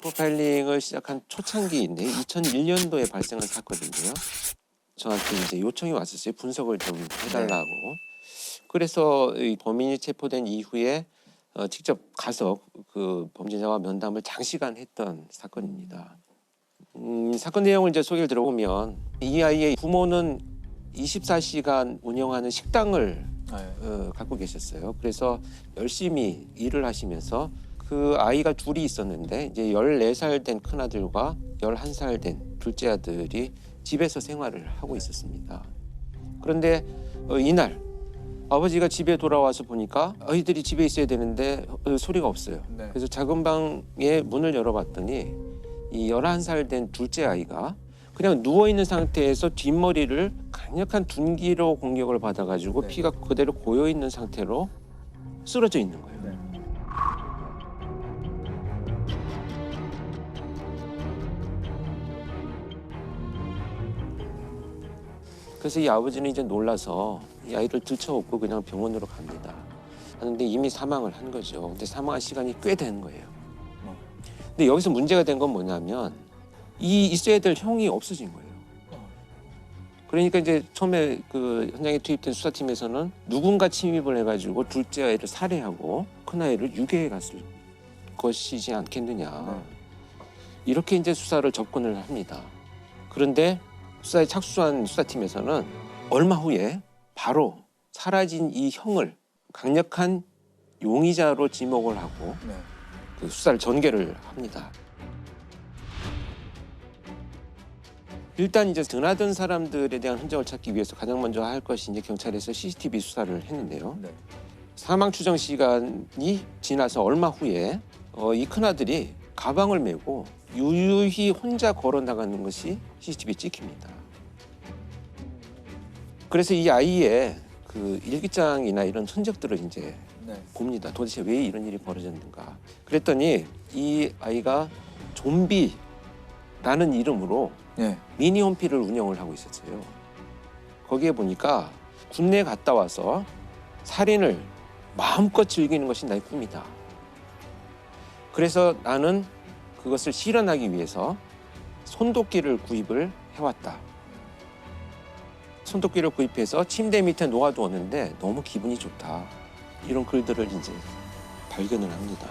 프로파일링을 시작한 초창기인데 2001년도에 발생한 사건인데요. 저한테 이제 요청이 왔었어요. 분석을 좀 해달라고. 그래서 이 범인이 체포된 이후에 직접 가서 그 범죄자와 면담을 장시간 했던 사건입니다. 사건 내용을 이제 소개를 들어보면 이 아이의 부모는 24시간 운영하는 식당을 갖고 계셨어요. 그래서 열심히 일을 하시면서 그 아이가 둘이 있었는데 이제 14살 된 큰아들과 11살 된 둘째 아들이 집에서 생활을 하고 있었습니다. 그런데 이날 아버지가 집에 돌아와서 보니까 아이들이 집에 있어야 되는데 소리가 없어요. 네. 그래서 작은 방에 문을 열어봤더니 이 11살 된 둘째 아이가 그냥 누워있는 상태에서 뒷머리를 강력한 둔기로 공격을 받아가지고 네. 피가 그대로 고여있는 상태로 쓰러져 있는 거예요. 네. 그래서 이 아버지는 이제 놀라서 이 아이를 들쳐업고 그냥 병원으로 갑니다. 하는데 이미 사망을 한 거죠. 근데 사망한 시간이 꽤 된 거예요. 근데 여기서 문제가 된 건 뭐냐면 이 있어야 될 형이 없어진 거예요. 그러니까 이제 처음에 그 현장에 투입된 수사팀에서는 누군가 침입을 해가지고 둘째 아이를 살해하고 큰 아이를 유괴해 갔을 것이지 않겠느냐. 이렇게 이제 수사를 접근을 합니다. 그런데 수사에 착수한 수사팀에서는 얼마 후에 바로 사라진 이 형을 강력한 용의자로 지목을 하고 네. 그 수사를 전개를 합니다. 일단 이제 드나든 사람들에 대한 흔적을 찾기 위해서 가장 먼저 할 것이 이제 경찰에서 CCTV 수사를 했는데요. 네. 사망 추정 시간이 지나서 얼마 후에 이 큰아들이 가방을 메고 유유히 혼자 걸어 나가는 것이 CCTV에 찍힙니다. 그래서 이 아이의 그 일기장이나 이런 흔적들을 이제 네. 봅니다. 도대체 왜 이런 일이 벌어졌는가. 그랬더니 이 아이가 좀비라는 이름으로 네. 미니 홈피를 운영을 하고 있었어요. 거기에 보니까 군대 갔다 와서 살인을 마음껏 즐기는 것이 나의 꿈이다. 그래서 나는 그것을 실현하기 위해서 손도끼를 구입을 해왔다. 손도끼를 구입해서 침대 밑에 놓아두었는데 너무 기분이 좋다. 이런 글들을 이제 발견을 합니다.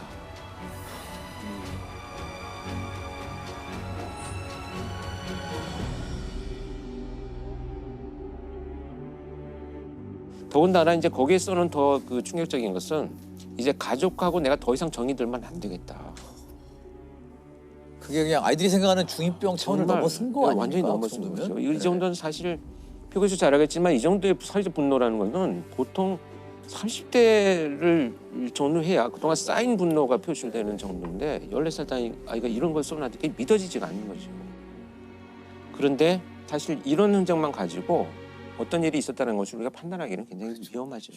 더군다나 이제 거기에서는 더 그 충격적인 것은 이제 가족하고 내가 더 이상 정이 들면 안 되겠다. 그게 그냥 아이들이 생각하는 중2병 차원을 정말 넘어선 거 아닙니까? 완전히 그 넘어선 정도면? 거죠. 이 네. 정도는 사실 표교수 잘 알겠지만 이 정도의 사회적 분노라는 것은 보통 30대를 전후해야 그동안 쌓인 분노가 표출되는 정도인데 14살 단 아이가 이런 걸 쏘나 그게 믿어지지가 않는 거죠. 그런데 사실 이런 흔적만 가지고 어떤 일이 있었다는 것을 우리가 판단하기는 굉장히 위험하죠.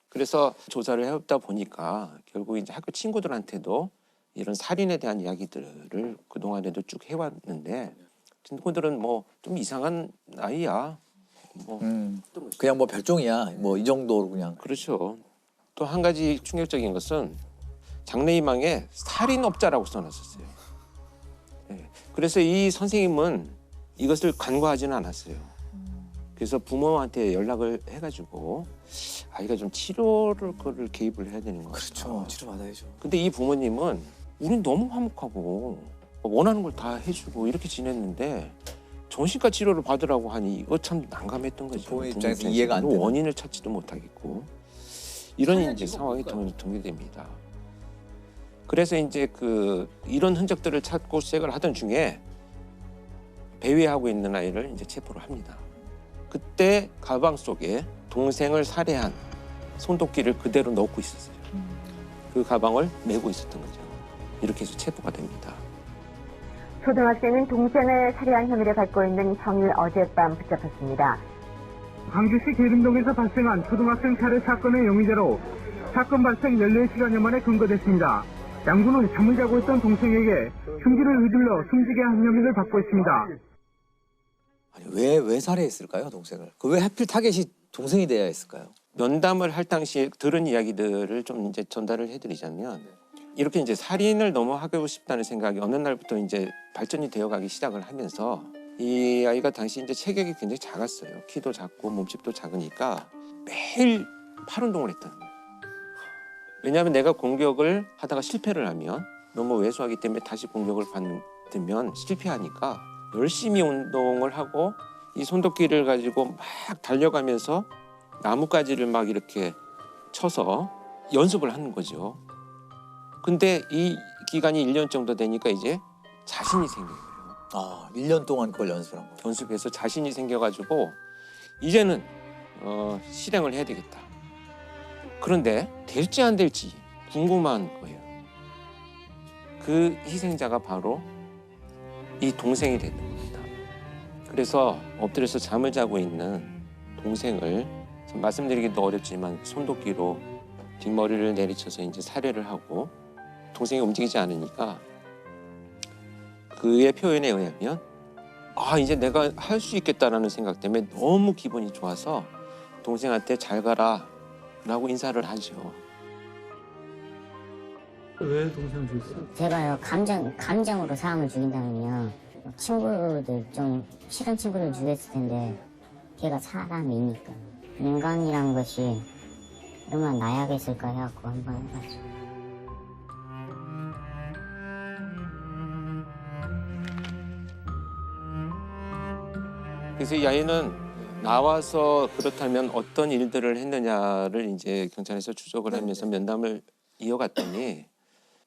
그래서 조사를 해보다 보니까 결국 이제 학교 친구들한테도 이런 살인에 대한 이야기들을 그동안에도 쭉 해왔는데 친구들은 뭐 좀 이상한 아이야. 뭐 그냥 뭐 별종이야. 뭐 이 정도로 그냥. 그렇죠. 또 한 가지 충격적인 것은 장래희망에 살인업자라고 써놨었어요. 네. 그래서 이 선생님은 이것을 간과하지는 않았어요. 그래서 부모한테 연락을 해가지고 아이가 좀 치료를 그를 개입을 해야 되는 것 같아요. 그렇죠. 치료 받아야죠. 근데 이 부모님은 우린 너무 화목하고 원하는 걸 다 해주고 이렇게 지냈는데 정신과 치료를 받으라고 하니 이거 참 난감했던 거죠. 부모 입장에서 이해가 안 되는. 원인을 찾지도 못하겠고 이런 이제 상황이 전개됩니다. 그래서 이제 그 이런 흔적들을 찾고 시작을 하던 중에 배회하고 있는 아이를 이제 체포를 합니다. 그때 가방 속에 동생을 살해한 손도끼를 그대로 넣고 있었어요. 그 가방을 메고 있었던 거죠. 이렇게 해서 체포가 됩니다. 초등학생은 동생을 살해한 혐의를 받고 있는 형이 어젯밤 붙잡혔습니다. 광주시 계림동에서 발생한 초등학생 살해 사건의 용의자로 사건 발생 14시간여 만에 검거됐습니다. 양군은 잠을 자고 있던 동생에게 흉기를 휘둘러 숨지게 한 혐의를 받고 있습니다. 아니 왜 살해했을까요, 동생을? 그 왜 하필 타겟이 동생이 돼야 했을까요? 면담을 할 당시에 들은 이야기들을 좀 이제 전달을 해드리자면 이렇게 이제 살인을 너무 하고 싶다는 생각이 어느 날부터 이제 발전이 되어가기 시작을 하면서 이 아이가 당시 이제 체격이 굉장히 작았어요. 키도 작고 몸집도 작으니까 매일 팔 운동을 했다는 거예요. 왜냐하면 내가 공격을 하다가 실패를 하면 너무 왜소하기 때문에 다시 공격을 받으면 실패하니까 열심히 운동을 하고 이 손도끼를 가지고 막 달려가면서 나뭇가지를 막 이렇게 쳐서 연습을 하는 거죠. 근데 이 기간이 1년 정도 되니까 이제 자신이 생긴 거예요. 아, 1년 동안 그걸 연습을 한 거예요. 연습해서 자신이 생겨가지고 이제는 실행을 해야 되겠다. 그런데 될지 안 될지 궁금한 거예요. 그 희생자가 바로 이 동생이 되는 겁니다. 그래서 엎드려서 잠을 자고 있는 동생을 말씀드리기도 어렵지만 손도끼로 뒷머리를 내리쳐서 이제 살해를 하고 동생이 움직이지 않으니까 그의 표현에 의하면 아 이제 내가 할 수 있겠다라는 생각 때문에 너무 기분이 좋아서 동생한테 잘 가라 라고 인사를 하죠. 왜 동생을 죽였어요? 제가요 감정으로 사람을 죽인다면요 친구들 좀 싫은 친구들 죽였을 텐데 걔가 사람이니까 인간이란 것이 얼마나 나약했을까 해갖고 한번 해봤죠. 그래서 이 아이는 나와서 그렇다면 어떤 일들을 했느냐를 이제 경찰에서 추적을 하면서 면담을 이어갔더니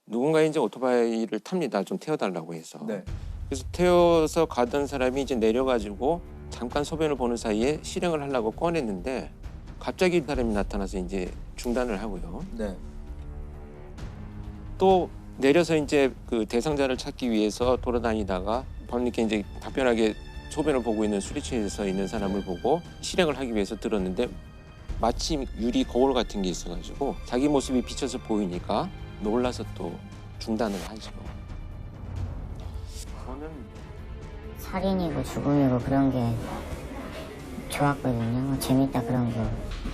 누군가 이제 오토바이를 탑니다. 좀 태워달라고 해서. 네. 그래서 태워서 가던 사람이 이제 내려가지고 잠깐 소변을 보는 사이에 실행을 하려고 꺼냈는데 갑자기 사람이 나타나서 이제 중단을 하고요. 네. 또 내려서 이제 그 대상자를 찾기 위해서 돌아다니다가 이렇게 이제 답변하게 소변을 보고 있는 술이 취해서 있는 사람을 보고 실행을 하기 위해서 들었는데 마침 유리 거울 같은 게 있어가지고 자기 모습이 비쳐서 보이니까 놀라서 또 중단을 하죠. 저는 살인이고 죽음이고 그런 게 좋았거든요. 재밌다 그런 거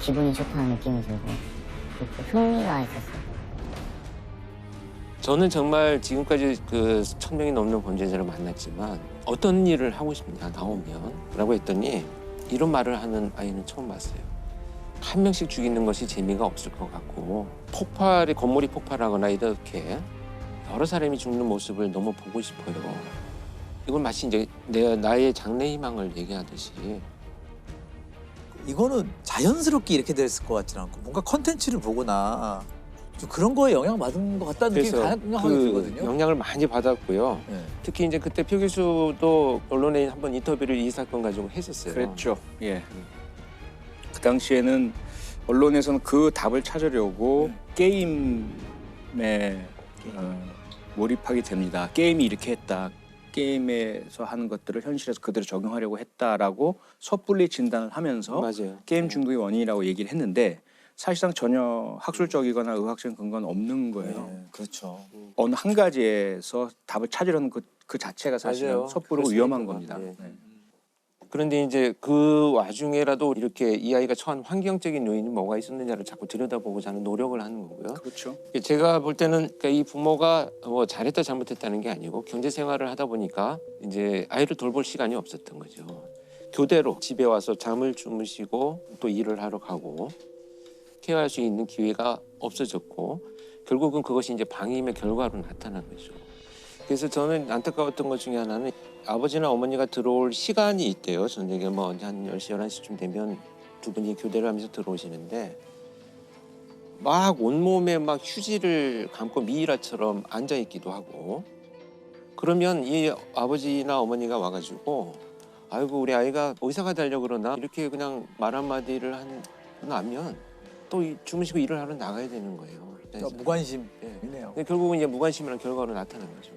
기분이 좋다는 느낌이 들고 흥미가 있었어요. 저는 정말 지금까지 그 1000명이 넘는 범죄자를 만났지만 어떤 일을 하고 싶냐 나오면 라고 했더니 이런 말을 하는 아이는 처음 봤어요. 한 명씩 죽이는 것이 재미가 없을 것 같고 건물이 폭발하거나 이렇게 여러 사람이 죽는 모습을 너무 보고 싶어요. 이건 마치 이제 나의 장래 희망을 얘기하듯이 이거는 자연스럽게 이렇게 됐을 것 같지는 않고 뭔가 컨텐츠를 보거나 좀 그런 거에 영향 받은 것 같다는 느낌이 그래서 강하게 들거든요. 영향을 많이 받았고요. 네. 특히 이제 그때 표 교수도 언론에 한번 인터뷰를 이 사건 가지고 했었어요. 그랬죠. 예. 그 당시에는 언론에서는 그 답을 찾으려고 게임에 몰입하게 됩니다. 게임이 이렇게 했다. 게임에서 하는 것들을 현실에서 그대로 적용하려고 했다라고 섣불리 진단을 하면서 맞아요. 게임 중독의 원인이라고 얘기를 했는데 사실상 전혀 학술적이거나 의학적인 근거는 없는 거예요. 네, 그렇죠. 어느 한 가지에서 답을 찾으려는 그 자체가 사실은 맞아요. 섭부르고 그럴 위험한 수 겁니다. 있는 것 같아요. 네. 그런데 이제 그 와중에라도 이렇게 이 아이가 처한 환경적인 요인이 뭐가 있었느냐를 자꾸 들여다보고자 하는 노력을 하는 거고요. 그렇죠. 제가 볼 때는 그러니까 이 부모가 뭐 잘했다 잘못했다는 게 아니고 경제 생활을 하다 보니까 이제 아이를 돌볼 시간이 없었던 거죠. 교대로 집에 와서 잠을 주무시고 또 일을 하러 가고 케어할 수 있는 기회가 없어졌고 결국은 그것이 이제 방임의 결과로 나타난 거죠. 그래서 저는 안타까웠던 것 중에 하나는 아버지나 어머니가 들어올 시간이 있대요. 저녁에 뭐 한 10시, 11시쯤 되면 두 분이 교대를 하면서 들어오시는데 막 온몸에 막 휴지를 감고 미이라처럼 앉아있기도 하고 그러면 이 아버지나 어머니가 와가지고 아이고 우리 아이가 의사가 되려고 그러나 이렇게 그냥 말 한마디를 하면 또 주무시고 일을 하러 나가야 되는 거예요. 그러니까 무관심이네요. 근데 결국은 이제 무관심이라는 결과로 나타난 거죠.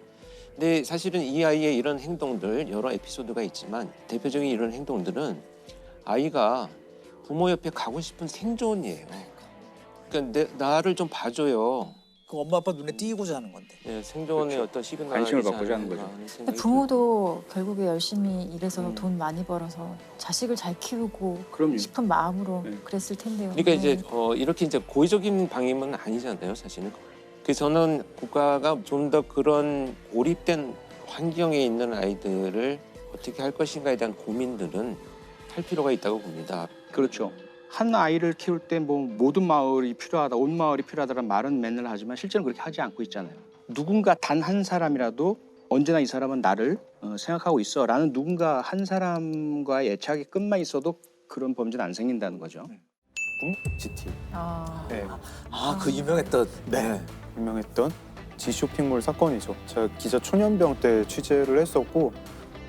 근데 사실은 이 아이의 이런 행동들 여러 에피소드가 있지만 대표적인 이런 행동들은 아이가 부모 옆에 가고 싶은 생존이에요. 그러니까 나를 좀 봐줘요. 그 엄마 아빠 눈에 띄고자 하는 건데. 네, 생존의 그렇죠. 어떤 시그널 관심을 받고자 하는 거죠. 근데 부모도 결국에 열심히 일해서 돈 많이 벌어서 자식을 잘 키우고 그럼요. 싶은 마음으로 네. 그랬을 텐데요. 그러니까 이제 네. 이렇게 이제 고의적인 방임은 아니잖아요, 사실은. 그래서 저는 국가가 좀 더 그런 고립된 환경에 있는 아이들을 어떻게 할 것인가에 대한 고민들은 할 필요가 있다고 봅니다. 그렇죠. 한 아이를 키울 때 뭐 모든 마을이 필요하다, 온 마을이 필요하다는 말은 맨날 하지만 실제는 그렇게 하지 않고 있잖아요. 누군가 단 한 사람이라도 언제나 이 사람은 나를 생각하고 있어라는 누군가 한 사람과의 애착이 끝만 있어도 그런 범죄는 안 생긴다는 거죠. GT. 아. 네, 그 유명했던. 네. 유명했던 G 쇼핑몰 사건이죠. 제가 기자 초년병 때 취재를 했었고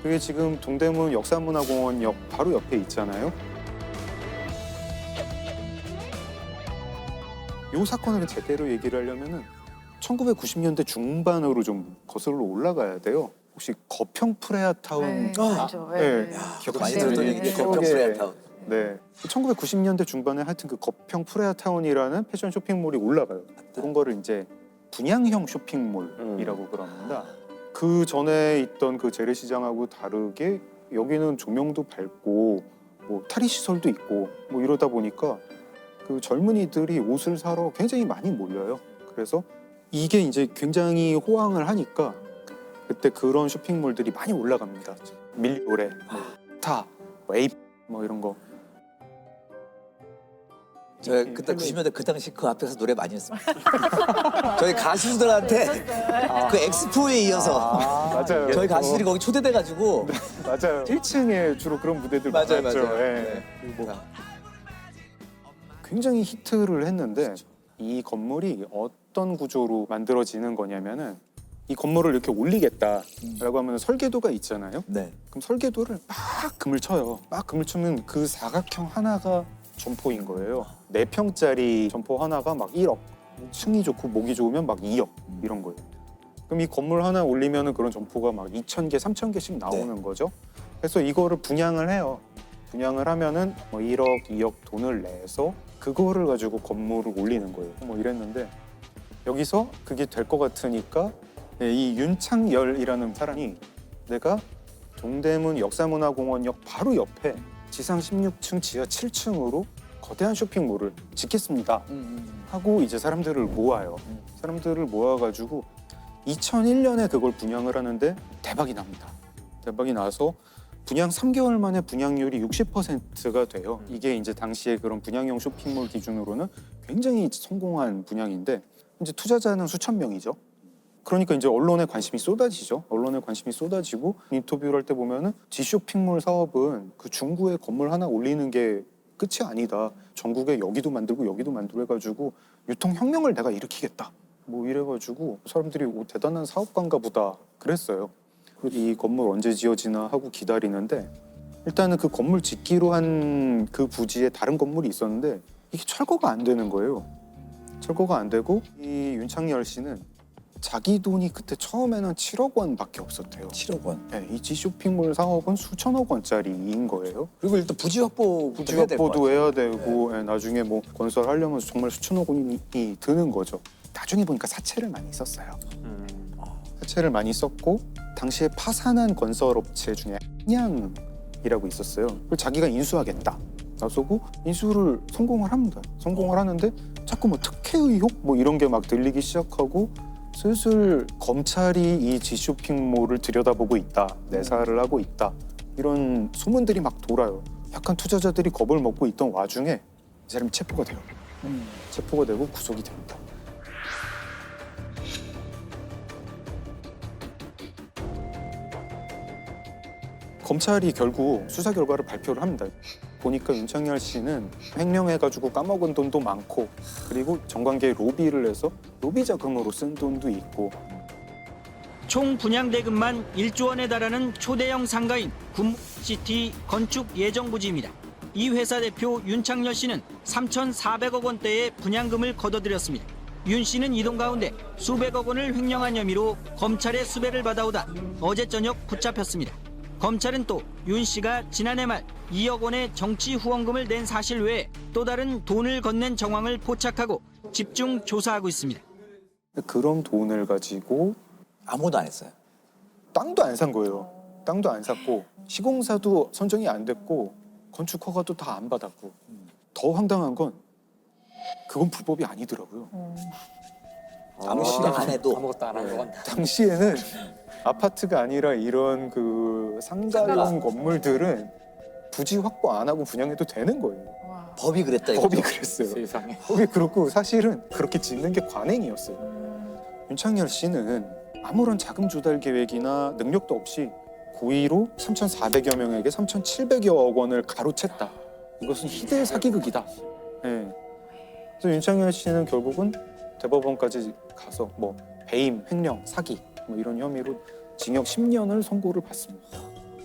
그게 지금 동대문 역사문화공원역 바로 옆에 있잖아요. 이 사건을 제대로 얘기를 하려면은 1990년대 중반으로 좀 거슬러 올라가야 돼요. 혹시 거평 프레아타운 네, 아, 그렇죠. 네. 기억 많이 네, 들었던 네, 얘기인데 네. 거평 프레아타운. 네, 1990년대 중반에 하여튼 그 거평 프레아타운이라는 패션 쇼핑몰이 올라가요. 그런 거를 이제 분양형 쇼핑몰이라고 그럽니다. 그 전에 있던 그 재래시장하고 다르게 여기는 조명도 밝고 뭐 탈의 시설도 있고 뭐 이러다 보니까 그 젊은이들이 옷을 사러 굉장히 많이 몰려요. 그래서 이게 이제 굉장히 호황을 하니까 그때 그런 쇼핑몰들이 많이 올라갑니다. 밀리오레, 스타, 웨이브 뭐 이런 거. 제가 그때 90년대 그 당시 그 앞에서 노래 많이 했습니다. 저희 가수들한테 그 엑스포에 이어서 맞아요. 저희 가수들이 거기 초대돼가지고 맞아요. 1층에 주로 그런 무대들 맞아요, 많았죠. 맞아요. 예. 네. 그리고 뭐 굉장히 히트를 했는데 이 건물이 어떤 구조로 만들어지는 거냐면은 이 건물을 이렇게 올리겠다라고 하면 설계도가 있잖아요. 네. 그럼 설계도를 막 금을 쳐요. 막 금을 치면 그 사각형 하나가 점포인 거예요. 4평짜리 점포 하나가 막 1억, 층이 좋고 목이 좋으면 막 2억 이런 거예요. 그럼 이 건물 하나 올리면은 그런 점포가 막 2,000개, 3,000개씩 나오는 거죠. 그래서 이거를 분양을 해요. 분양을 하면은 뭐 1억, 2억 돈을 내서 그거를 가지고 건물을 올리는 거예요. 뭐 이랬는데 여기서 그게 될 것 같으니까 이 윤창열이라는 사람이 내가 동대문 역사문화공원역 바로 옆에 지상 16층, 지하 7층으로 거대한 쇼핑몰을 짓겠습니다 하고 이제 사람들을 모아요. 사람들을 모아가지고 2001년에 그걸 분양을 하는데 대박이 납니다. 대박이 나서 분양 3개월 만에 분양률이 60%가 돼요. 이게 이제 당시에 그런 분양형 쇼핑몰 기준으로는 굉장히 성공한 분양인데 이제 투자자는 수천 명이죠. 그러니까 이제 언론에 관심이 쏟아지죠. 언론에 관심이 쏟아지고 인터뷰를 할 때 보면은 G쇼핑몰 사업은 그 중구에 건물 하나 올리는 게 끝이 아니다. 전국에 여기도 만들고 여기도 만들고 해가지고 유통혁명을 내가 일으키겠다. 뭐 이래가지고 사람들이 오, 대단한 사업가인가 보다 그랬어요. 이 건물 언제 지어지나 하고 기다리는데 일단은 그 건물 짓기로 한 그 부지에 다른 건물이 있었는데 이게 철거가 안 되는 거예요. 철거가 안 되고 이 윤창열 씨는 자기 돈이 그때 처음에는 7억 원밖에 없었대요. 7억 원. 네, 이 G쇼핑몰 사업은 수천억 원짜리인 거예요. 그리고 일단 부지 확보 부지 확보도 해야 되고 나중에 뭐 건설하려면 정말 수천억 원이 드는 거죠. 나중에 보니까 사채를 많이 썼어요. 사채를 많이 썼고 당시에 파산한 건설업체 중에 한양이라고 있었어요. 그걸 자기가 인수하겠다. 나서고 인수를 성공을 합니다. 성공을 하는데 자꾸 뭐 특혜 의혹 뭐 이런 게 막 들리기 시작하고 슬슬 검찰이 이 G쇼핑몰을 들여다보고 있다. 내사를 하고 있다. 이런 소문들이 막 돌아요. 약간 투자자들이 겁을 먹고 있던 와중에 이 사람이 체포가 돼요. 체포가 되고 구속이 됩니다. 검찰이 결국 수사 결과를 발표를 합니다. 보니까 윤창열 씨는 횡령해가지고 까먹은 돈도 많고 그리고 정관계에 로비를 해서 로비 자금으로 쓴 돈도 있고 총 분양 대금만 1조 원에 달하는 초대형 상가인 굿모시티 건축 예정부지입니다. 이 회사 대표 윤창열 씨는 3,400억 원대의 분양금을 거둬들였습니다. 윤 씨는 이동 가운데 수백억 원을 횡령한 혐의로 검찰의 수배를 받아오다 어제 저녁 붙잡혔습니다. 검찰은 또 윤 씨가 지난해 말 2억 원의 정치 후원금을 낸 사실 외에 또 다른 돈을 건넨 정황을 포착하고 집중 조사하고 있습니다. 그런 돈을 가지고 아무도 안 했어요. 땅도 안 산 거예요. 땅도 안 샀고 시공사도 선정이 안 됐고 건축 허가도 다 안 받았고 더 황당한 건 그건 불법이 아니더라고요. 아무 시작 안 해도 아무것도 안 한 건. 당시에는 아파트가 아니라 이런 그 상가용 건물들은 부지 확보 안 하고 분양해도 되는 거예요. 법이 그랬다 이거죠. 법이 그랬어요. 세상에. 법이 그렇고 사실은 그렇게 짓는 게 관행이었어요. 윤창열 씨는 아무런 자금 조달 계획이나 능력도 없이 고의로 3,400여 명에게 3,700여 원을 가로챘다. 이것은 희대의 사기극이다. 예. 그래서 윤창열 씨는 결국은 대법원까지 가서 뭐 배임, 횡령, 사기 뭐 이런 혐의로 징역 10년을 선고를 받습니다.